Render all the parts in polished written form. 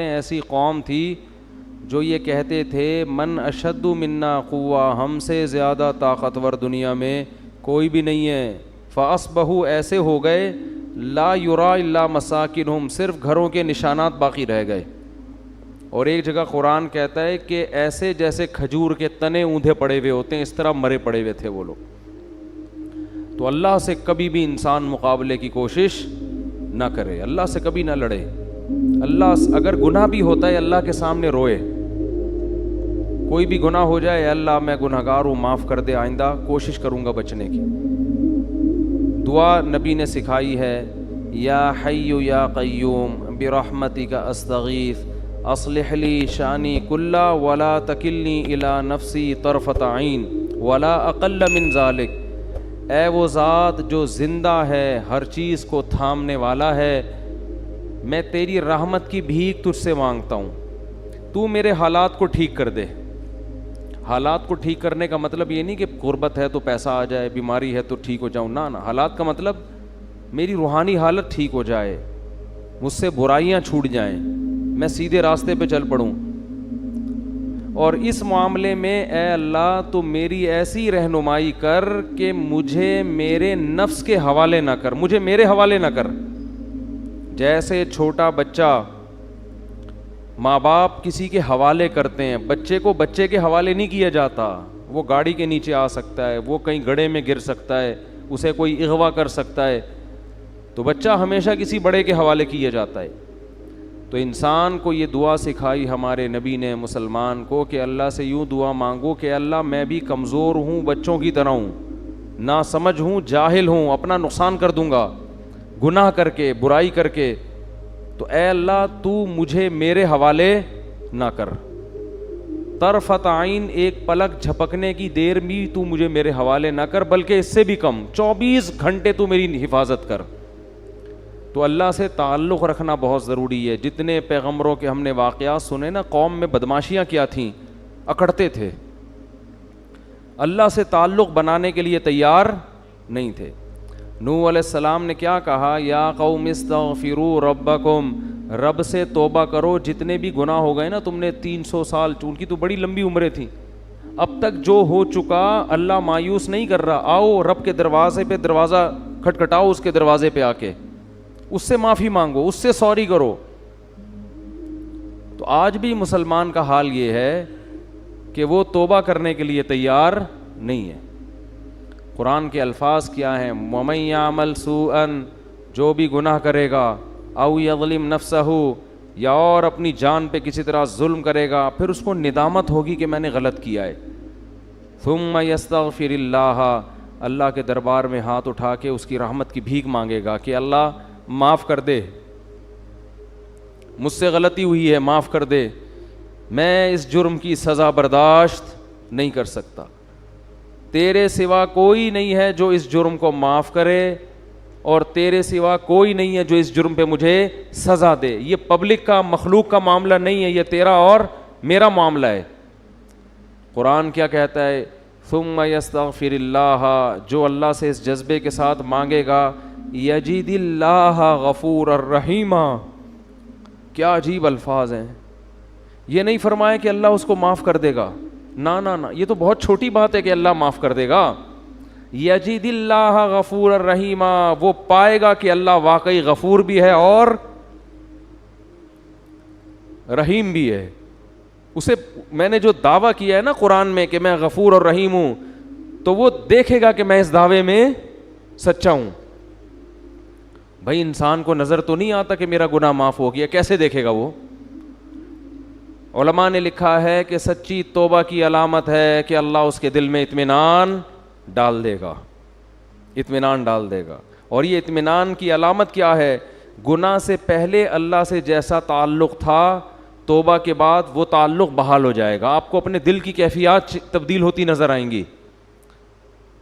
ایسی قوم تھی جو یہ کہتے تھے من اشد منا قوہ، ہم سے زیادہ طاقتور دنیا میں کوئی بھی نہیں ہے. فاصبحوا، ایسے ہو گئے، لا یرا الا مساکنہم، صرف گھروں کے نشانات باقی رہ گئے. اور ایک جگہ قرآن کہتا ہے کہ ایسے جیسے کھجور کے تنے اوندھے پڑے ہوئے ہوتے ہیں، اس طرح مرے پڑے ہوئے تھے وہ لوگ. تو اللہ سے کبھی بھی انسان مقابلے کی کوشش نہ کرے، اللہ سے کبھی نہ لڑے. اللہ اگر گناہ بھی ہوتا ہے اللہ کے سامنے روئے، کوئی بھی گناہ ہو جائے، اللہ میں گنہگار ہوں، معاف کر دے، آئندہ کوشش کروں گا بچنے کی. دعا نبی نے سکھائی ہے، یا حی یا قیوم برحمتک استغیث اصلح لی شانی کلا ولا تکلنی الی نفسی طرفۃ عین ولا اقل من ذالک. اے وہ ذات جو زندہ ہے، ہر چیز کو تھامنے والا ہے، میں تیری رحمت کی بھیک تجھ سے مانگتا ہوں، تو میرے حالات کو ٹھیک کر دے. حالات کو ٹھیک کرنے کا مطلب یہ نہیں کہ غربت ہے تو پیسہ آ جائے، بیماری ہے تو ٹھیک ہو جاؤں، نہ. حالات کا مطلب میری روحانی حالت ٹھیک ہو جائے، مجھ سے برائیاں چھوٹ جائیں، میں سیدھے راستے پہ چل پڑوں. اور اس معاملے میں اے اللہ تو میری ایسی رہنمائی کر کہ مجھے میرے نفس کے حوالے نہ کر، مجھے میرے حوالے نہ کر. جیسے چھوٹا بچہ، ماں باپ کسی کے حوالے کرتے ہیں، بچے کو بچے کے حوالے نہیں کیا جاتا. وہ گاڑی کے نیچے آ سکتا ہے، وہ کہیں گڑھے میں گر سکتا ہے، اسے کوئی اغوا کر سکتا ہے، تو بچہ ہمیشہ کسی بڑے کے حوالے کیا جاتا ہے. تو انسان کو یہ دعا سکھائی ہمارے نبی نے مسلمان کو کہ اللہ سے یوں دعا مانگو کہ اللہ میں بھی کمزور ہوں، بچوں کی طرح ہوں، ناسمجھ ہوں، جاہل ہوں، اپنا نقصان کر دوں گا گناہ کر کے، برائی کر کے. تو اے اللہ تو مجھے میرے حوالے نہ کر. طرفۃ عین، ایک پلک جھپکنے کی دیر بھی تو مجھے میرے حوالے نہ کر، بلکہ اس سے بھی کم 24 گھنٹے تو میری حفاظت کر. تو اللہ سے تعلق رکھنا بہت ضروری ہے. جتنے پیغمبروں کے ہم نے واقعات سنے نا، قوم میں بدماشیاں کیا تھیں، اکڑتے تھے، اللہ سے تعلق بنانے کے لیے تیار نہیں تھے. نوح علیہ السلام نے کیا کہا، یا قوم استغفروا ربکم، رب سے توبہ کرو، جتنے بھی گناہ ہو گئے نا تم نے 300 سال، ان کی تو بڑی لمبی عمریں تھیں، اب تک جو ہو چکا اللہ مایوس نہیں کر رہا. آؤ رب کے دروازے پہ، دروازہ کھٹکھٹاؤ اس کے دروازے پہ آ کے، اس سے معافی مانگو، اس سے سوری کرو. تو آج بھی مسلمان کا حال یہ ہے کہ وہ توبہ کرنے کے لیے تیار نہیں ہے. قرآن کے الفاظ کیا ہیں، وَمَن يَعْمَلْ سُوءًا، جو بھی گناہ کرے گا، اَوْ يَظْلِمْ نَفْسَهُ، یا اور اپنی جان پہ کسی طرح ظلم کرے گا، پھر اس کو ندامت ہوگی کہ میں نے غلط کیا ہے، ثُمَّ يَسْتَغْفِرِ اللَّهَ، اللہ کے دربار میں ہاتھ اٹھا کے اس کی رحمت کی بھیک مانگے گا کہ اللہ معاف کر دے، مجھ سے غلطی ہوئی ہے، معاف کر دے، میں اس جرم کی سزا برداشت نہیں کر سکتا، تیرے سوا کوئی نہیں ہے جو اس جرم کو معاف کرے، اور تیرے سوا کوئی نہیں ہے جو اس جرم پہ مجھے سزا دے. یہ پبلک کا، مخلوق کا معاملہ نہیں ہے، یہ تیرا اور میرا معاملہ ہے. قرآن کیا کہتا ہے، ثم یستغفر اللہ، جو اللہ سے اس جذبے کے ساتھ مانگے گا، یجد اللہ غفور الرحیم. کیا عجیب الفاظ ہیں. یہ نہیں فرمایا کہ اللہ اس کو معاف کر دے گا، نہ نہ نہ، یہ تو بہت چھوٹی بات ہے کہ اللہ معاف کر دے گا. یجد اللہ غفور الرحیم، وہ پائے گا کہ اللہ واقعی غفور بھی ہے اور رحیم بھی ہے. اسے میں نے جو دعویٰ کیا ہے نا قرآن میں کہ میں غفور اور رحیم ہوں، تو وہ دیکھے گا کہ میں اس دعوے میں سچا ہوں. بھائی انسان کو نظر تو نہیں آتا کہ میرا گناہ معاف ہو گیا، کیسے دیکھے گا وہ؟ علماء نے لکھا ہے کہ سچی توبہ کی علامت ہے کہ اللہ اس کے دل میں اطمینان ڈال دے گا، اطمینان ڈال دے گا. اور یہ اطمینان کی علامت کیا ہے؟ گناہ سے پہلے اللہ سے جیسا تعلق تھا، توبہ کے بعد وہ تعلق بحال ہو جائے گا. آپ کو اپنے دل کی کیفیات تبدیل ہوتی نظر آئیں گی.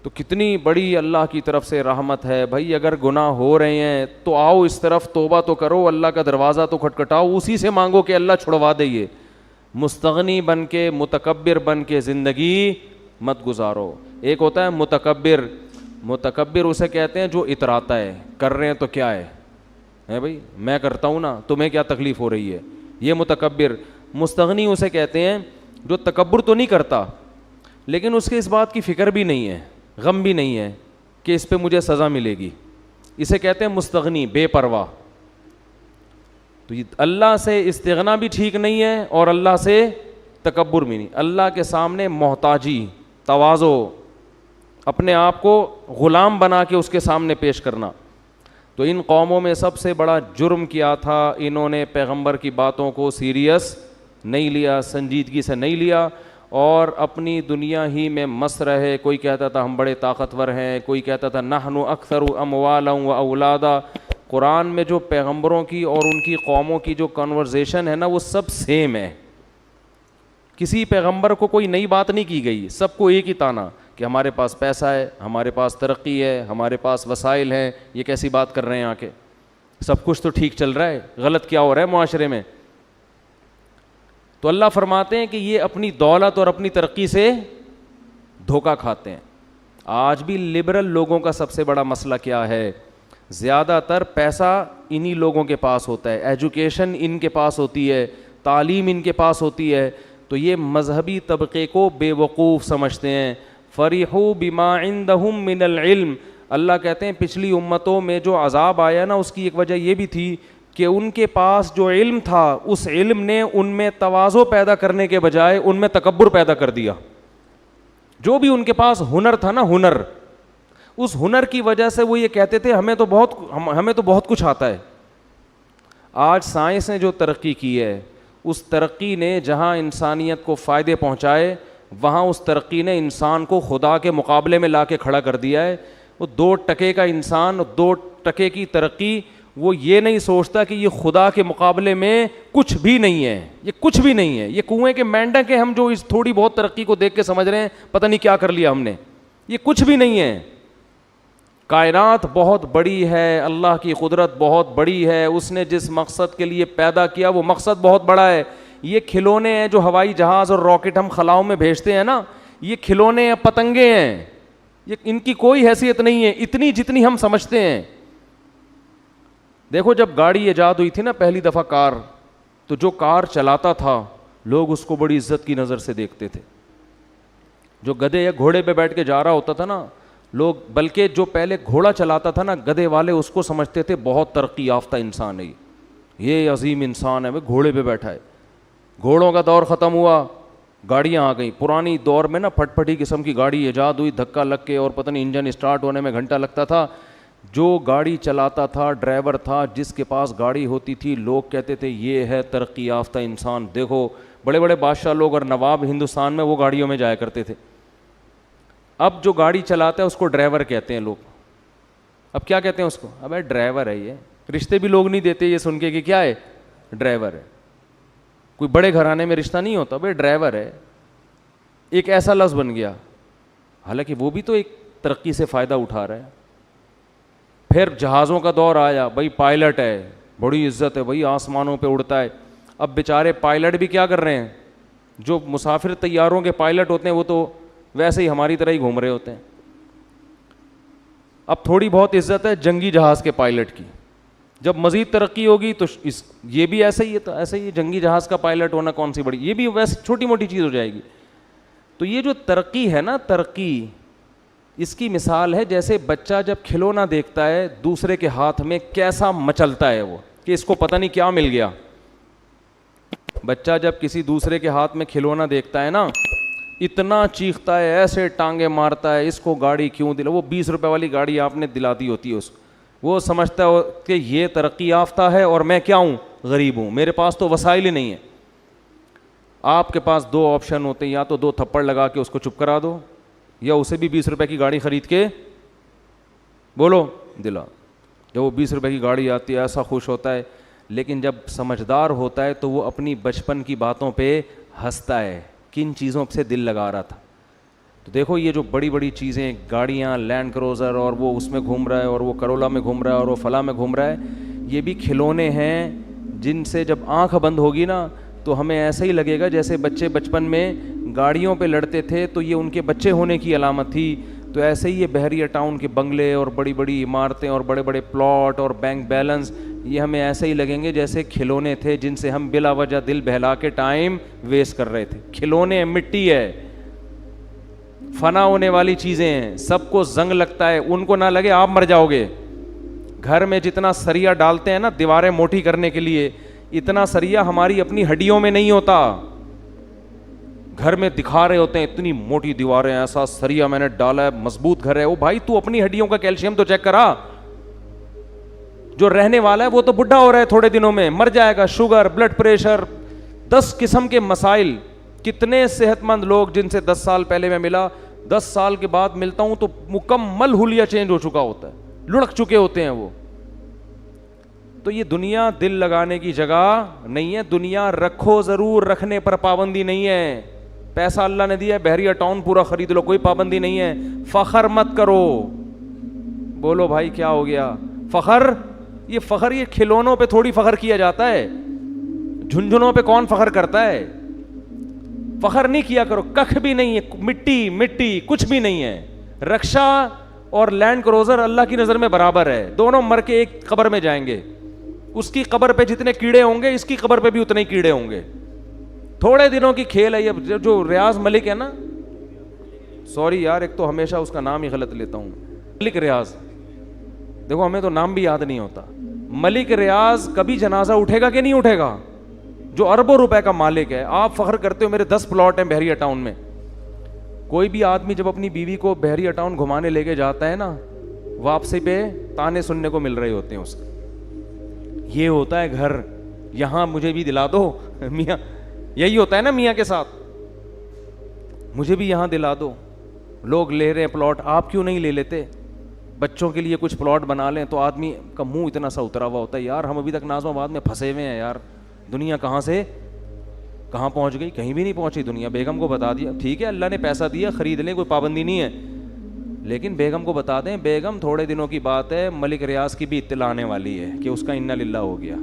تو کتنی بڑی اللہ کی طرف سے رحمت ہے. بھائی اگر گناہ ہو رہے ہیں تو آؤ اس طرف، توبہ تو کرو، اللہ کا دروازہ تو کھٹکھٹاؤ، اسی سے مانگو کہ اللہ چھڑوا دے. یہ مستغنی بن کے، متکبر بن کے زندگی مت گزارو. ایک ہوتا ہے متکبر، متکبر اسے کہتے ہیں جو اتراتا ہے، کر رہے ہیں تو کیا ہے بھائی، میں کرتا ہوں نا، تمہیں کیا تکلیف ہو رہی ہے. یہ متکبر. مستغنی اسے کہتے ہیں جو تکبر تو نہیں کرتا لیکن اس کے اس بات کی فکر بھی نہیں ہے, غم بھی نہیں ہے کہ اس پہ مجھے سزا ملے گی. اسے کہتے ہیں مستغنی, بے پرواہ. تو یہ اللہ سے استغنا بھی ٹھیک نہیں ہے اور اللہ سے تکبر بھی نہیں. اللہ کے سامنے محتاجی, تواضع, اپنے آپ کو غلام بنا کے اس کے سامنے پیش کرنا. تو ان قوموں میں سب سے بڑا جرم کیا تھا, انہوں نے پیغمبر کی باتوں کو سیریس نہیں لیا, سنجیدگی سے نہیں لیا اور اپنی دنیا ہی میں مست رہے. کوئی کہتا تھا ہم بڑے طاقتور ہیں, کوئی کہتا تھا نحن اکثر اموالا و اولادا. قرآن میں جو پیغمبروں کی اور ان کی قوموں کی جو کنورزیشن ہے نا وہ سب سیم ہے. کسی پیغمبر کو کوئی نئی بات نہیں کی گئی, سب کو ایک ہی تانا کہ ہمارے پاس پیسہ ہے, ہمارے پاس ترقی ہے, ہمارے پاس وسائل ہیں, یہ کیسی بات کر رہے ہیں آ کے, سب کچھ تو ٹھیک چل رہا ہے, غلط کیا ہو رہا ہے معاشرے میں. تو اللہ فرماتے ہیں کہ یہ اپنی دولت اور اپنی ترقی سے دھوکہ کھاتے ہیں. آج بھی لبرل لوگوں کا سب سے بڑا مسئلہ کیا ہے, زیادہ تر پیسہ انہی لوگوں کے پاس ہوتا ہے, ایجوکیشن ان کے پاس ہوتی ہے, تعلیم ان کے پاس ہوتی ہے, تو یہ مذہبی طبقے کو بے وقوف سمجھتے ہیں. فریحوا بما عندهم من العلم. اللہ کہتے ہیں پچھلی امتوں میں جو عذاب آیا نا اس کی ایک وجہ یہ بھی تھی کہ ان کے پاس جو علم تھا اس علم نے ان میں تواضع پیدا کرنے کے بجائے ان میں تکبر پیدا کر دیا. جو بھی ان کے پاس ہنر تھا نا, ہنر, اس ہنر کی وجہ سے وہ یہ کہتے تھے ہمیں تو بہت کچھ آتا ہے. آج سائنس نے جو ترقی کی ہے اس ترقی نے جہاں انسانیت کو فائدے پہنچائے وہاں اس ترقی نے انسان کو خدا کے مقابلے میں لا کے کھڑا کر دیا ہے. وہ 2% کا انسان, 2% کی ترقی, وہ یہ نہیں سوچتا کہ یہ خدا کے مقابلے میں کچھ بھی نہیں ہے, یہ کچھ بھی نہیں ہے, یہ کنویں کے مینڈک ہیں ہم جو اس تھوڑی بہت ترقی کو دیکھ کے سمجھ رہے ہیں پتہ نہیں کیا کر لیا ہم نے, یہ کچھ بھی نہیں ہے. کائنات بہت بڑی ہے, اللہ کی قدرت بہت بڑی ہے, اس نے جس مقصد کے لیے پیدا کیا وہ مقصد بہت بڑا ہے. یہ کھلونے ہیں جو ہوائی جہاز اور راکٹ ہم خلاؤں میں بھیجتے ہیں نا, یہ کھلونے ہیں, پتنگے ہیں, یہ ان کی کوئی حیثیت نہیں ہے اتنی جتنی ہم سمجھتے ہیں. دیکھو جب گاڑی ایجاد ہوئی تھی نا پہلی دفعہ کار, تو جو کار چلاتا تھا لوگ اس کو بڑی عزت کی نظر سے دیکھتے تھے. جو گدھے یا گھوڑے پہ بیٹھ کے جا رہا ہوتا تھا نا لوگ, بلکہ جو پہلے گھوڑا چلاتا تھا نا گدھے والے اس کو سمجھتے تھے بہت ترقی یافتہ انسان ہے, یہ عظیم انسان ہے, وہ گھوڑے پہ بیٹھا ہے. گھوڑوں کا دور ختم ہوا, گاڑیاں آ گئیں. پرانی دور میں نا پھٹ پھٹی قسم کی گاڑی ایجاد ہوئی, دھکا لگ کے اور پتہ نہیں انجن اسٹارٹ ہونے میں گھنٹہ لگتا تھا. جو گاڑی چلاتا تھا, ڈرائیور تھا, جس کے پاس گاڑی ہوتی تھی, لوگ کہتے تھے یہ ہے ترقی یافتہ انسان. دیکھو بڑے بڑے بادشاہ لوگ اور نواب ہندوستان میں وہ گاڑیوں میں جایا کرتے تھے. اب جو گاڑی چلاتا ہے اس کو ڈرائیور کہتے ہیں لوگ. اب کیا کہتے ہیں اس کو, ابے ڈرائیور ہے یہ. رشتے بھی لوگ نہیں دیتے یہ سن کے کہ کیا ہے, ڈرائیور ہے. کوئی بڑے گھرانے میں رشتہ نہیں ہوتا, بھائی ڈرائیور ہے, ایک ایسا لفظ بن گیا. حالانکہ وہ بھی تو ایک ترقی سے فائدہ اٹھا رہا ہے. پھر جہازوں کا دور آیا, بھائی پائلٹ ہے, بڑی عزت ہے, بھائی آسمانوں پہ اڑتا ہے. اب بیچارے پائلٹ بھی کیا کر رہے ہیں, جو مسافر طیاروں کے پائلٹ ہوتے ہیں وہ تو ویسے ہی ہماری طرح ہی گھوم رہے ہوتے ہیں. اب تھوڑی بہت عزت ہے جنگی جہاز کے پائلٹ کی, جب مزید ترقی ہوگی تو یہ بھی ایسا ہی ہے, تو ایسے ہی جنگی جہاز کا پائلٹ ہونا کون سی بڑی, یہ بھی ویسے چھوٹی موٹی چیز ہو جائے گی. تو یہ جو ترقی ہے نا, ترقی, اس کی مثال ہے جیسے بچہ جب کھلونا دیکھتا ہے دوسرے کے ہاتھ میں کیسا مچلتا ہے وہ, کہ اس کو پتہ نہیں کیا مل گیا. بچہ جب کسی دوسرے کے ہاتھ میں کھلونا دیکھتا ہے نا اتنا چیختا ہے, ایسے ٹانگیں مارتا ہے, اس کو گاڑی کیوں دلا, وہ 20 روپے والی گاڑی آپ نے دلا دی ہوتی ہے اس کو, وہ سمجھتا ہے کہ یہ ترقی یافتہ ہے اور میں کیا ہوں, غریب ہوں, میرے پاس تو وسائل ہی نہیں ہیں. آپ کے پاس 2 آپشن ہوتے ہیں, یا تو 2 تھپڑ لگا کے اس کو چپ کرا دو, یا اسے بھی 20 روپے کی گاڑی خرید کے بولو دلا. جب وہ 20 روپے کی گاڑی آتی ہے ایسا خوش ہوتا ہے, لیکن جب سمجھدار ہوتا ہے تو وہ اپنی بچپن کی باتوں پہ ہنستا ہے, کن چیزوں سے دل لگا رہا تھا. تو دیکھو یہ جو بڑی بڑی چیزیں, گاڑیاں, لینڈ کروزر, اور وہ اس میں گھوم رہا ہے, اور وہ کرولا میں گھوم رہا ہے, اور وہ فلاں میں گھوم رہا ہے, یہ بھی کھلونے ہیں جن سے جب آنکھ بند ہوگی نا تو ہمیں ایسا ہی لگے گا جیسے بچے بچپن میں گاڑیوں پہ لڑتے تھے تو یہ ان کے بچے ہونے کی علامت تھی. تو ایسے ہی یہ بحریہ ٹاؤن کے بنگلے اور بڑی بڑی عمارتیں اور بڑے بڑے پلاٹ اور بینک بیلنس, یہ ہمیں ایسے ہی لگیں گے جیسے کھلونے تھے جن سے ہم بلا وجہ دل بہلا کے ٹائم ویسٹ کر رہے تھے. کھلونے مٹی ہے, فنا ہونے والی چیزیں ہیں, سب کو زنگ لگتا ہے, ان کو نہ لگے آپ مر جاؤ گے. گھر میں جتنا سریا ڈالتے ہیں نا دیواریں موٹی کرنے کے لیے, اتنا سریا ہماری اپنی ہڈیوں میں نہیں ہوتا. گھر میں دکھا رہے ہوتے ہیں اتنی موٹی دیواریں, ایسا سریا میں نے ڈالا ہے, مضبوط گھر ہے. او بھائی تو اپنی ہڈیوں کا کیلشیم تو چیک کرا. جو رہنے والا ہے وہ تو بڈھا ہو رہا ہے, تھوڑے دنوں میں مر جائے گا. شوگر, بلڈ پریشر, 10 قسم کے مسائل. کتنے صحت مند لوگ جن سے 10 سال پہلے میں ملا, 10 سال کے بعد ملتا ہوں تو مکمل حلیہ چینج ہو چکا ہوتا ہے, لڑک چکے ہوتے ہیں وہ. تو یہ دنیا دل لگانے کی جگہ نہیں ہے. دنیا رکھو ضرور, رکھنے پر پابندی نہیں ہے. پیسہ اللہ نے دیا ہے, بحریہ ٹاؤن پورا خرید لو, کوئی پابندی نہیں ہے. فخر مت کرو. بولو بھائی کیا ہو گیا فخر؟ یہ کھلونوں پہ تھوڑی فخر کیا جاتا ہے, جھنجھنوں پہ کون فخر کرتا ہے؟ فخر نہیں کیا کرو, کخ بھی نہیں ہے, مٹی مٹی کچھ بھی نہیں ہے. رکشا اور لینڈ کروزر اللہ کی نظر میں برابر ہے, دونوں مر کے ایک قبر میں جائیں گے. اس کی قبر پہ جتنے کیڑے ہوں گے اس کی قبر پہ بھی اتنے ہی کیڑے ہوں گے. تھوڑے دنوں کی کھیل ہے یہ. جو ریاض ملک ہے نا, سوری یار ایک تو ہمیشہ اس کا نام ہی غلط لیتا ہوں, ملک ریاض, دیکھو ہمیں تو نام بھی یاد نہیں ہوتا. ملک ریاض کبھی جنازہ اٹھے گا کہ نہیں اٹھے گا؟ جو اربوں روپے کا مالک ہے. آپ فخر کرتے ہو میرے 10 پلاٹ ہیں بحریہ ٹاؤن میں. کوئی بھی آدمی جب اپنی بیوی کو بحریہ ٹاؤن گھمانے لے کے جاتا ہے نا, واپسی پہ تانے سننے کو مل رہے ہوتے ہیں اس کے. یہ ہوتا ہے گھر, یہاں مجھے بھی دلا دو میاں. یہی ہوتا ہے نا میاں کے ساتھ, مجھے بھی یہاں دلا دو. لوگ لے رہے ہیں پلاٹ, آپ کیوں نہیں لے لیتے؟ بچوں کے لیے کچھ پلاٹ بنا لیں. تو آدمی کا منہ اتنا سا اترا ہوا ہوتا ہے, یار ہم ابھی تک نازم آباد میں پھنسے ہوئے ہیں یار. دنیا کہاں سے کہاں پہنچ گئی؟ کہیں بھی نہیں پہنچی دنیا. بیگم کو بتا دیا, ٹھیک ہے اللہ نے پیسہ دیا خرید لیں, کوئی پابندی نہیں ہے, لیکن بیگم کو بتا دیں بیگم تھوڑے دنوں کی بات ہے, ملک ریاض کی بھی اطلاع آنے والی ہے کہ اس کا انا للہ ہو گیا.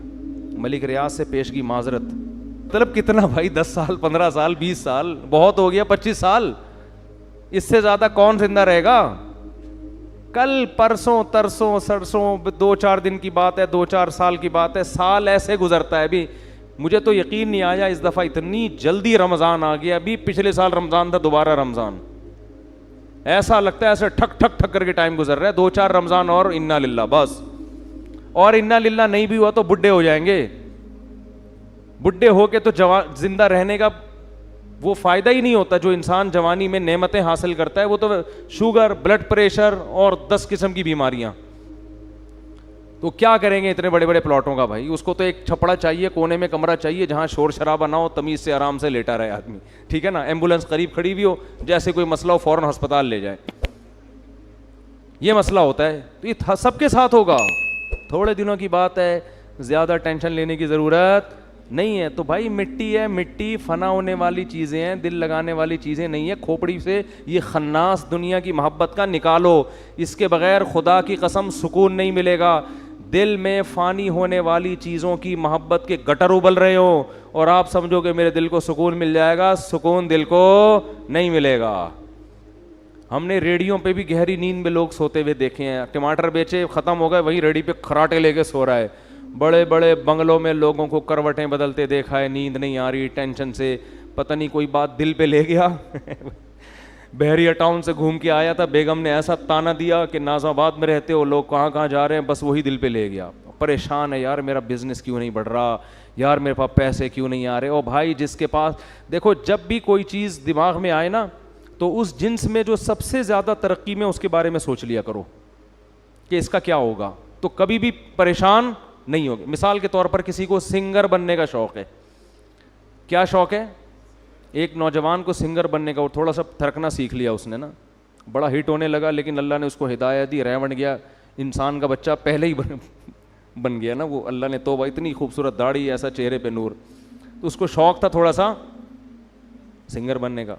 ملک ریاض سے پیشگی معذرت. مطلب کتنا بھائی, 10 سال 15 سال 20 سال بہت ہو گیا, 25 سال, اس سے زیادہ کون زندہ رہے گا؟ کل پرسوں ترسوں سرسوں 2-4 دن کی بات ہے, 2-4 سال کی بات ہے. سال ایسے گزرتا ہے. ابھی مجھے تو یقین نہیں آیا اس دفعہ اتنی جلدی رمضان آ گیا. ابھی پچھلے سال رمضان تھا, دوبارہ رمضان. ایسا لگتا ہے ایسے ٹھک ٹھک ٹھک کر کے ٹائم گزر رہا ہے. 2-4 رمضان اور انا للہ بس. اور انا للہ نہیں بھی ہوا تو بڈھے ہو جائیں گے. بڈھے ہو کے تو زندہ رہنے کا وہ فائدہ ہی نہیں ہوتا. جو انسان جوانی میں نعمتیں حاصل کرتا ہے وہ تو شوگر, بلڈ پریشر اور 10 قسم کی بیماریاں. تو کیا کریں گے اتنے بڑے بڑے پلاٹوں کا بھائی؟ اس کو تو ایک چھپڑا چاہیے, کونے میں کمرہ چاہیے جہاں شور شرابہ نہ ہو, تمیز سے آرام سے لیٹا رہے آدمی, ٹھیک ہے نا. ایمبولینس قریب کھڑی بھی ہو, جیسے کوئی مسئلہ ہو فوراً ہسپتال لے جائے. یہ مسئلہ ہوتا ہے. تو یہ سب کے ساتھ ہوگا. تھوڑے دنوں کی بات ہے, زیادہ ٹینشن لینے کی ضرورت نہیں ہے. تو بھائی مٹی ہے, مٹی فنا ہونے والی چیزیں ہیں, دل لگانے والی چیزیں نہیں ہے. کھوپڑی سے یہ خناس دنیا کی محبت کا نکالو. اس کے بغیر خدا کی قسم سکون نہیں ملے گا. دل میں فانی ہونے والی چیزوں کی محبت کے گٹر ابل رہے ہو اور آپ سمجھو کہ میرے دل کو سکون مل جائے گا. سکون دل کو نہیں ملے گا. ہم نے ریڑیوں پہ بھی گہری نیند میں لوگ سوتے ہوئے دیکھے ہیں. ٹماٹر بیچے ختم ہو گئے, وہی ریڑی پہ کھراٹے لے کے سو رہا ہے. بڑے بڑے بنگلوں میں لوگوں کو کروٹیں بدلتے دیکھا ہے, نیند نہیں آ رہی ٹینشن سے, پتہ نہیں کوئی بات دل پہ لے گیا. بحریہ ٹاؤن سے گھوم کے آیا تھا, بیگم نے ایسا تانا دیا کہ نازم آباد میں رہتے ہو, لوگ کہاں کہاں جا رہے ہیں, بس وہی دل پہ لے گیا. پریشان ہے یار, میرا بزنس کیوں نہیں بڑھ رہا یار, میرے پاس پیسے کیوں نہیں آ رہے. او بھائی جس کے پاس, دیکھو جب بھی کوئی چیز دماغ میں آئے نا تو اس جنس میں جو سب سے زیادہ ترقی میں اس کے بارے میں سوچ لیا کرو کہ اس کا کیا ہوگا, تو کبھی بھی پریشان نہیں ہوگے. مثال کے طور پر کسی کو سنگر بننے کا شوق ہے. کیا شوق ہے؟ ایک نوجوان کو سنگر بننے کا, وہ تھوڑا سا تھرکنا سیکھ لیا اس نے نا, بڑا ہٹ ہونے لگا, لیکن اللہ نے اس کو ہدایت دی, رہ بن گیا. انسان کا بچہ پہلے ہی بن گیا نا وہ, اللہ نے توبہ, اتنی خوبصورت داڑھی, ایسا چہرے پہ نور. تو اس کو شوق تھا تھوڑا سا سنگر بننے کا.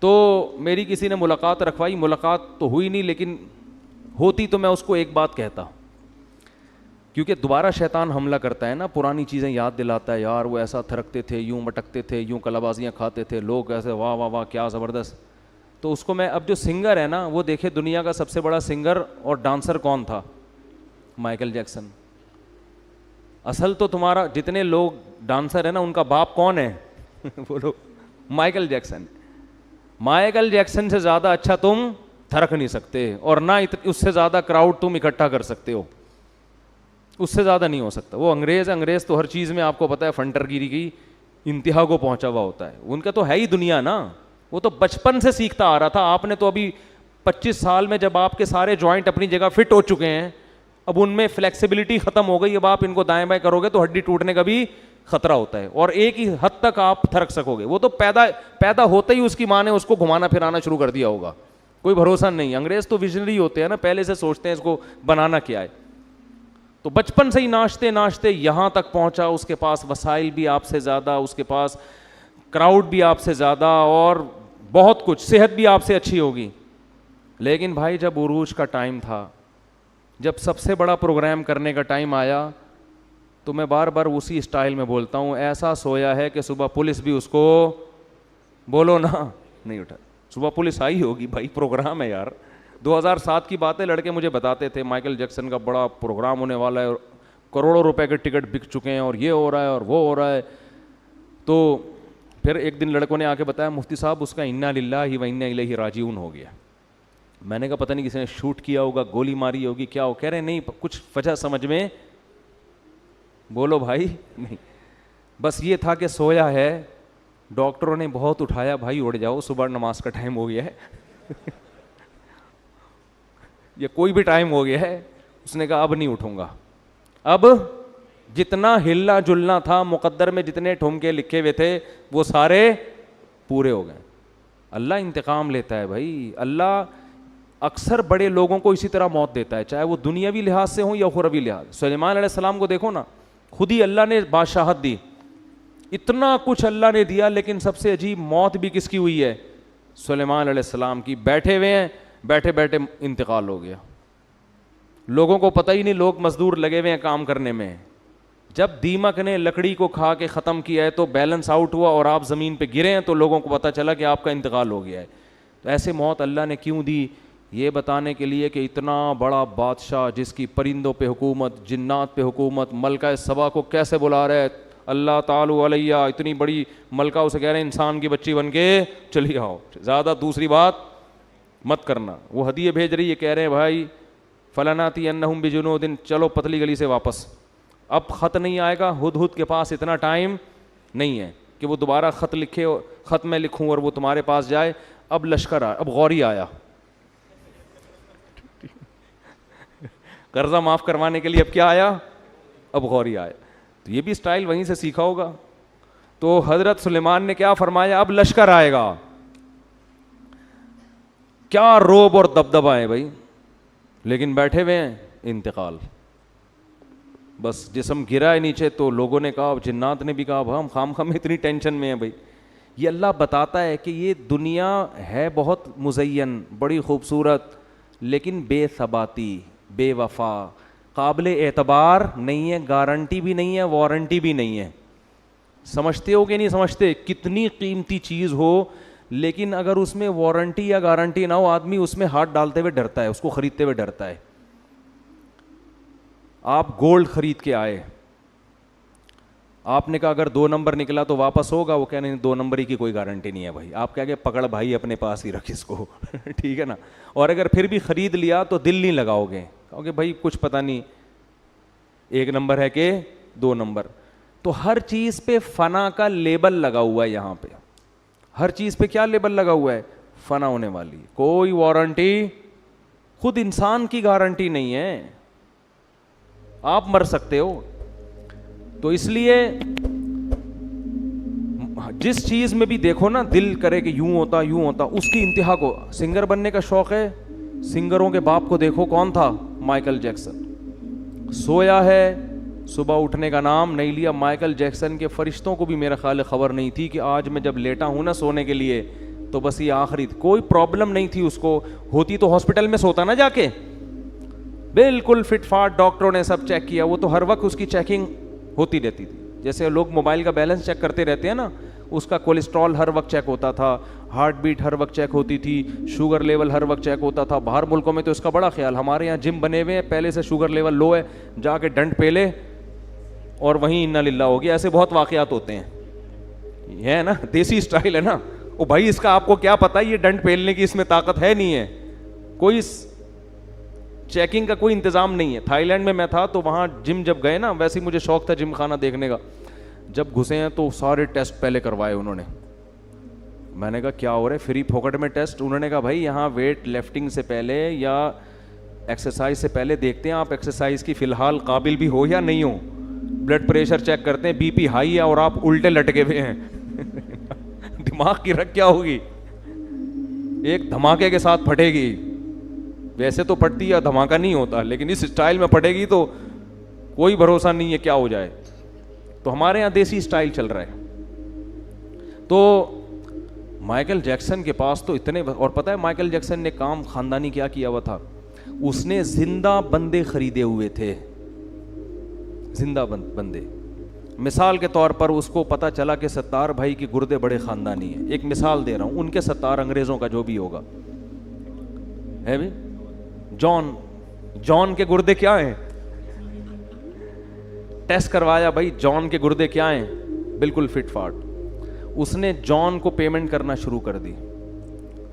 تو میری کسی نے ملاقات رکھوائی, ملاقات تو ہوئی نہیں, لیکن ہوتی تو میں اس کو ایک بات کہتا, کیونکہ دوبارہ شیطان حملہ کرتا ہے نا, پرانی چیزیں یاد دلاتا ہے. یار وہ ایسا تھرکتے تھے, یوں مٹکتے تھے, یوں کلابازیاں کھاتے تھے, لوگ ایسے واہ واہ واہ کیا زبردست. تو اس کو میں, اب جو سنگر ہے نا وہ دیکھے دنیا کا سب سے بڑا سنگر اور ڈانسر کون تھا؟ Michael Jackson. اصل تو تمہارا جتنے لوگ ڈانسر ہیں نا ان کا باپ کون ہے؟ بولو، مائیکل جیکسن. مائیکل جیکسن سے زیادہ اچھا تم تھرک نہیں سکتے, اور نہ اس سے زیادہ کراؤڈ تم اکٹھا کر سکتے ہو, اس سے زیادہ نہیں ہو سکتا. وہ انگریز, انگریز تو ہر چیز میں آپ کو پتہ ہے فنٹر گیری کی انتہا کو پہنچا ہوا ہوتا ہے. ان کا تو ہے ہی دنیا نا, وہ تو بچپن سے سیکھتا آ رہا تھا. آپ نے تو ابھی 25 سال میں جب آپ کے سارے جوائنٹ اپنی جگہ فٹ ہو چکے ہیں, اب ان میں فلیکسیبلٹی ختم ہو گئی, اب آپ ان کو دائیں بائیں کرو گے تو ہڈی ٹوٹنے کا بھی خطرہ ہوتا ہے, اور ایک ہی حد تک آپ تھرک سکو گے. وہ تو پیدا ہوتے ہی اس کی ماں نے اس کو گھمانا پھرانا شروع کر دیا ہوگا, کوئی بھروسہ نہیں. انگریز تو ویژنری ہوتے ہیں نا, پہلے سے سوچتے ہیں اس کو بنانا کیا ہے. تو بچپن سے ہی ناچتے ناچتے یہاں تک پہنچا. اس کے پاس وسائل بھی آپ سے زیادہ, اس کے پاس کراؤڈ بھی آپ سے زیادہ, اور بہت کچھ, صحت بھی آپ سے اچھی ہوگی. لیکن بھائی جب عروج کا ٹائم تھا, جب سب سے بڑا پروگرام کرنے کا ٹائم آیا, تو میں بار بار اسی اسٹائل میں بولتا ہوں, ایسا سویا ہے کہ صبح پولیس بھی اس کو, بولو نا, نہیں اٹھا. صبح پولیس آئی ہوگی بھائی, پروگرام ہے یار. 2007 کی باتیں لڑکے مجھے بتاتے تھے, مائیکل جیکسن کا بڑا پروگرام ہونے والا ہے, اور کروڑوں روپے کے ٹکٹ بک چکے ہیں, اور یہ ہو رہا ہے اور وہ ہو رہا ہے. تو پھر ایک دن لڑکوں نے آ کے بتایا, مفتی صاحب اس کا انا للہ و انا الیہ راجعون ہو گیا. میں نے کہا پتہ نہیں کسی نے شوٹ کیا ہوگا, گولی ماری ہوگی, کیا ہو. کہہ رہے نہیں, کچھ وجہ سمجھ میں, بولو بھائی, نہیں, بس یہ تھا کہ سویا ہے, ڈاکٹروں نے بہت اٹھایا, بھائی اڑ جاؤ, صبح نماز کا ٹائم ہو گیا ہے. یا کوئی بھی ٹائم ہو گیا ہے. اس نے کہا اب نہیں اٹھوں گا. اب جتنا ہلنا جلنا تھا, مقدر میں جتنے ٹھمکے لکھے ہوئے تھے, وہ سارے پورے ہو گئے. اللہ انتقام لیتا ہے بھائی. اللہ اکثر بڑے لوگوں کو اسی طرح موت دیتا ہے, چاہے وہ دنیاوی لحاظ سے ہوں یا اخروی لحاظ. سلیمان علیہ السلام کو دیکھو نا, خود ہی اللہ نے بادشاہت دی, اتنا کچھ اللہ نے دیا, لیکن سب سے عجیب موت بھی کس کی ہوئی ہے؟ سلیمان علیہ السلام کی. بیٹھے ہوئے ہیں, بیٹھے بیٹھے انتقال ہو گیا. لوگوں کو پتہ ہی نہیں, لوگ مزدور لگے ہوئے ہیں کام کرنے میں. جب دیمک نے لکڑی کو کھا کے ختم کیا ہے تو بیلنس آؤٹ ہوا اور آپ زمین پہ گرے ہیں, تو لوگوں کو پتہ چلا کہ آپ کا انتقال ہو گیا ہے. تو ایسے موت اللہ نے کیوں دی؟ یہ بتانے کے لیے کہ اتنا بڑا بادشاہ جس کی پرندوں پہ حکومت, جنات پہ حکومت, ملکہ سبا کو کیسے بلا رہے, اللہ تعالی علیہ, اتنی بڑی ملکہ اسے کہہ رہے ہیں انسان کی بچی بن کے چلی آؤ, زیادہ دوسری بات مت کرنا. وہ ہدیے بھیج رہی ہے, کہہ رہے ہیں بھائی فلناتینہم بجنود, چلو پتلی گلی سے واپس. اب خط نہیں آئے گا, ہدہد کے پاس اتنا ٹائم نہیں ہے کہ وہ دوبارہ خط لکھے, خط میں لکھوں اور وہ تمہارے پاس جائے. اب لشکر آیا, اب غوری آیا, قرضہ معاف کروانے کے لیے. اب کیا آیا؟ اب غوری آیا. تو یہ بھی سٹائل وہیں سے سیکھا ہوگا. تو حضرت سلیمان نے کیا فرمایا, اب لشکر آئے گا. کیا روب اور دبدبا ہے بھائی, لیکن بیٹھے ہوئے ہیں, انتقال. بس جسم گرا ہے نیچے, تو لوگوں نے کہا, جنات نے بھی کہا, ہم خام خام اتنی ٹینشن میں ہیں بھائی. یہ اللہ بتاتا ہے کہ یہ دنیا ہے بہت مزین, بڑی خوبصورت, لیکن بے ثباتی, بے وفا, قابل اعتبار نہیں ہے, گارنٹی بھی نہیں ہے, وارنٹی بھی نہیں ہے. سمجھتے ہو کہ نہیں سمجھتے؟ کتنی قیمتی چیز ہو, لیکن اگر اس میں وارنٹی یا گارنٹی نہ ہو, آدمی اس میں ہاتھ ڈالتے ہوئے ڈرتا ہے, اس کو خریدتے ہوئے ڈرتا ہے. آپ گولڈ خرید کے آئے, آپ نے کہا اگر 2 نمبر نکلا تو واپس ہوگا, وہ کہنے 2 نمبر کی کوئی گارنٹی نہیں ہے بھائی. آپ کہہ گئے پکڑ بھائی, اپنے پاس ہی رکھ اس کو. ٹھیک ہے نا. اور اگر پھر بھی خرید لیا تو دل نہیں لگاؤ گے, کہو گے بھائی کچھ پتہ نہیں 1 نمبر ہے کہ 2 نمبر. تو ہر چیز پہ فنا کا لیبل لگا ہوا ہے. یہاں پہ ہر چیز پہ کیا لیبل لگا ہوا ہے؟ فنا ہونے والی. کوئی وارنٹی, خود انسان کی گارنٹی نہیں ہے, آپ مر سکتے ہو. تو اس لیے جس چیز میں بھی دیکھو نا, دل کرے کہ یوں ہوتا یوں ہوتا, اس کی انتہا کو. سنگر بننے کا شوق ہے, سنگروں کے باپ کو دیکھو, کون تھا؟ Michael Jackson. سویا ہے, صبح اٹھنے کا نام نہیں لیا. مائیکل جیکسن کے فرشتوں کو بھی میرا خیال خبر نہیں تھی کہ آج میں جب لیٹا ہوں نا سونے کے لیے, تو بس یہ آخری, کوئی پرابلم نہیں تھی اس کو. ہوتی تو ہاسپٹل میں سوتا نا جا کے, بالکل فٹ فاٹ, ڈاکٹروں نے سب چیک کیا. وہ تو ہر وقت اس کی چیکنگ ہوتی رہتی تھی, جیسے لوگ موبائل کا بیلنس چیک کرتے رہتے ہیں نا, اس کا کولیسٹرول ہر وقت چیک ہوتا تھا, ہارٹ بیٹ ہر وقت چیک ہوتی تھی, شوگر لیول ہر وقت چیک ہوتا تھا. باہر ملکوں میں تو اس کا بڑا خیال, ہمارے یہاں جم بنے ہوئے ہیں, پہلے سے شوگر لیول لو ہے, جا کے ڈنڈ پہ لے, اور وہیں انا للہ ہو گیا. ایسے بہت واقعات ہوتے ہیں. یہ ہے نا دیسی اسٹائل ہے نا. او بھائی اس کا آپ کو کیا پتا, یہ ڈنڈ پھیلنے کی اس میں طاقت ہے نہیں ہے, کوئی چیکنگ کا کوئی انتظام نہیں ہے. تھائی لینڈ میں میں تھا تو وہاں جم جب گئے نا, ویسے ہی مجھے شوق تھا جم خانہ دیکھنے کا, جب گھسے ہیں تو سارے ٹیسٹ پہلے کروائے انہوں نے. میں نے کہا کیا ہو رہا ہے, فری پھوکٹ میں ٹیسٹ. انہوں نے کہا بھائی یہاں ویٹ لفٹنگ سے پہلے یا ایکسرسائز سے پہلے دیکھتے ہیں آپ ایکسرسائز کی فی الحال قابل بھی ہو یا نہیں ہو. بلڈ پریشر چیک کرتے ہیں, بی پی ہائی ہے اور آپ الٹے لٹکے ہوئے ہیں. دماغ کی رگ کیا ہوگی, ایک دھماکے کے ساتھ پھٹے گی. ویسے تو پھٹتی ہے, دھماکہ نہیں ہوتا, لیکن اس اسٹائل میں پھٹے گی تو کوئی بھروسہ نہیں ہے کیا ہو جائے. تو ہمارے یہاں دیسی اسٹائل چل رہا ہے. تو مائیکل جیکسن کے پاس تو اتنے, اور پتہ ہے مائیکل جیکسن نے کام خاندانی کیا کیا ہوا تھا, اس نے زندہ بندے خریدے ہوئے تھے, زندہ بندے. مثال کے طور پر اس کو پتا چلا کہ ستار بھائی کے گردے بڑے خاندانی ہیں, ایک مثال دے رہا ہوں, ان کے ستار انگریزوں کا جو بھی ہوگا ہے بھی, جان کے گردے کیا ہیں, ٹیسٹ کروایا بھائی جان کے گردے کیا ہیں, بالکل فٹ فاٹ. اس نے جان کو پیمنٹ کرنا شروع کر دی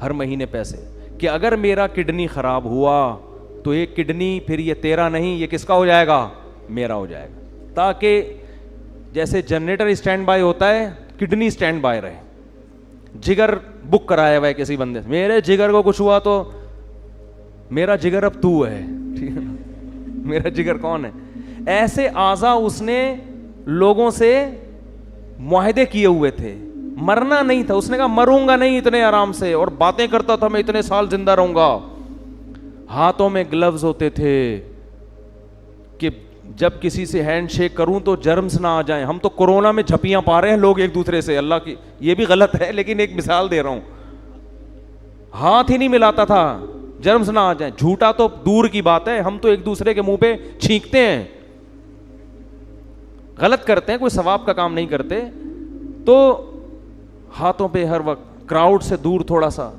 ہر مہینے پیسے, کہ اگر میرا کڈنی خراب ہوا تو ایک کڈنی پھر یہ تیرا نہیں, یہ کس کا ہو جائے گا, میرا ہو جائے گا. تاکہ جیسے جنریٹر اسٹینڈ بائی ہوتا ہے, کڈنی اسٹینڈ بائی رہے. جگر بک کرایا ہوا ہے کسی بندے, میرے جگر کو کچھ ہوا تو میرا جگر اب تو ہے, ٹھیک ہے, میرا جگر کون ہے. ایسے اعضا اس نے لوگوں سے معاہدے کیے ہوئے تھے, مرنا نہیں تھا. اس نے کہا مروں گا نہیں اتنے آرام سے, اور باتیں کرتا تھا میں اتنے سال زندہ رہوں گا. ہاتھوں میں گلوز ہوتے تھے کہ جب کسی سے ہینڈ شیک کروں تو جرمز نہ آ جائیں. ہم تو کورونا میں جھپیاں پا رہے ہیں لوگ ایک دوسرے سے, اللہ کی یہ بھی غلط ہے لیکن ایک مثال دے رہا ہوں. ہاتھ ہی نہیں ملاتا تھا جرمز نہ آ جائیں. جھوٹا تو دور کی بات ہے, ہم تو ایک دوسرے کے منہ پہ چھینکتے ہیں, غلط کرتے ہیں, کوئی ثواب کا کام نہیں کرتے. تو ہاتھوں پہ ہر وقت, کراؤڈ سے دور تھوڑا سا,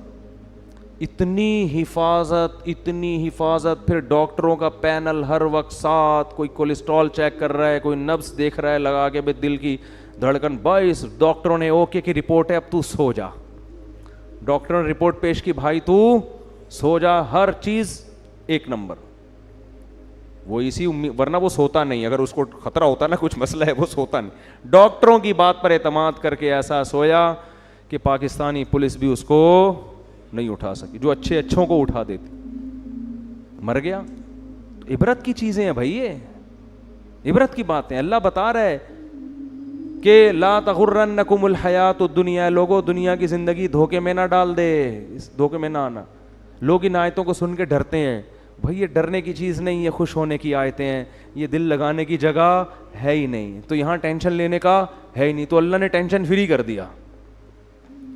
اتنی حفاظت. پھر ڈاکٹروں کا پینل ہر وقت ساتھ, کوئی کولیسٹرول چیک کر رہا ہے, کوئی نبض دیکھ رہا ہے لگا کے, دل کی دھڑکن. 22 ڈاکٹروں نے اوکے کی رپورٹ ہے, اب تو سو جا. ڈاکٹروں نے رپورٹ پیش کی, بھائی تو سو جا, ہر چیز ایک نمبر. وہ اسی ورنہ وہ سوتا نہیں, اگر اس کو خطرہ ہوتا نا کچھ مسئلہ ہے وہ سوتا نہیں. ڈاکٹروں کی بات پر اعتماد کر کے ایسا سویا کہ پاکستانی پولیس بھی اس کو نہیں اٹھا سکی, جو اچھوں کو اٹھا دیتی. مر گیا. عبرت کی چیزیں ہیں بھائی, یہ عبرت کی باتیں. اللہ بتا رہا ہے کہ لا تغرنکم الحیات الدنیا, لوگوں دنیا کی زندگی دھوکے میں نہ ڈال دے, اس دھوکے میں نہ آنا. لوگ ان آیتوں کو سن کے ڈرتے ہیں. بھائی یہ ڈرنے کی چیز نہیں, یہ خوش ہونے کی آیتیں ہیں, یہ دل لگانے کی جگہ ہے ہی نہیں. تو یہاں ٹینشن لینے کا ہے ہی نہیں, تو اللہ نے ٹینشن فری کر دیا.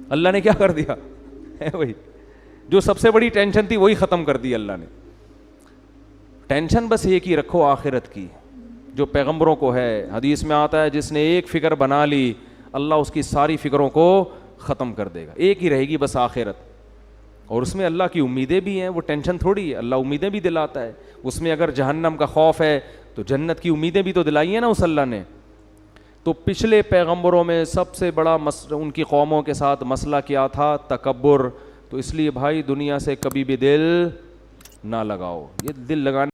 اللہ نے کیا کر دیا ہے بھائی, جو سب سے بڑی ٹینشن تھی وہی ختم کر دی اللہ نے. ٹینشن بس ایک ہی رکھو, آخرت کی, جو پیغمبروں کو ہے. حدیث میں آتا ہے جس نے ایک فکر بنا لی اللہ اس کی ساری فکروں کو ختم کر دے گا. ایک ہی رہے گی بس, آخرت. اور اس میں اللہ کی امیدیں بھی ہیں, وہ ٹینشن تھوڑی ہے, اللہ امیدیں بھی دلاتا ہے. اس میں اگر جہنم کا خوف ہے تو جنت کی امیدیں بھی تو دلائی ہیں نا اس اللہ نے. تو پچھلے پیغمبروں میں سب سے بڑا ان کی قوموں کے ساتھ مسئلہ کیا تھا, تکبر. تو اس لیے بھائی دنیا سے کبھی بھی دل نہ لگاؤ. یہ دل لگانے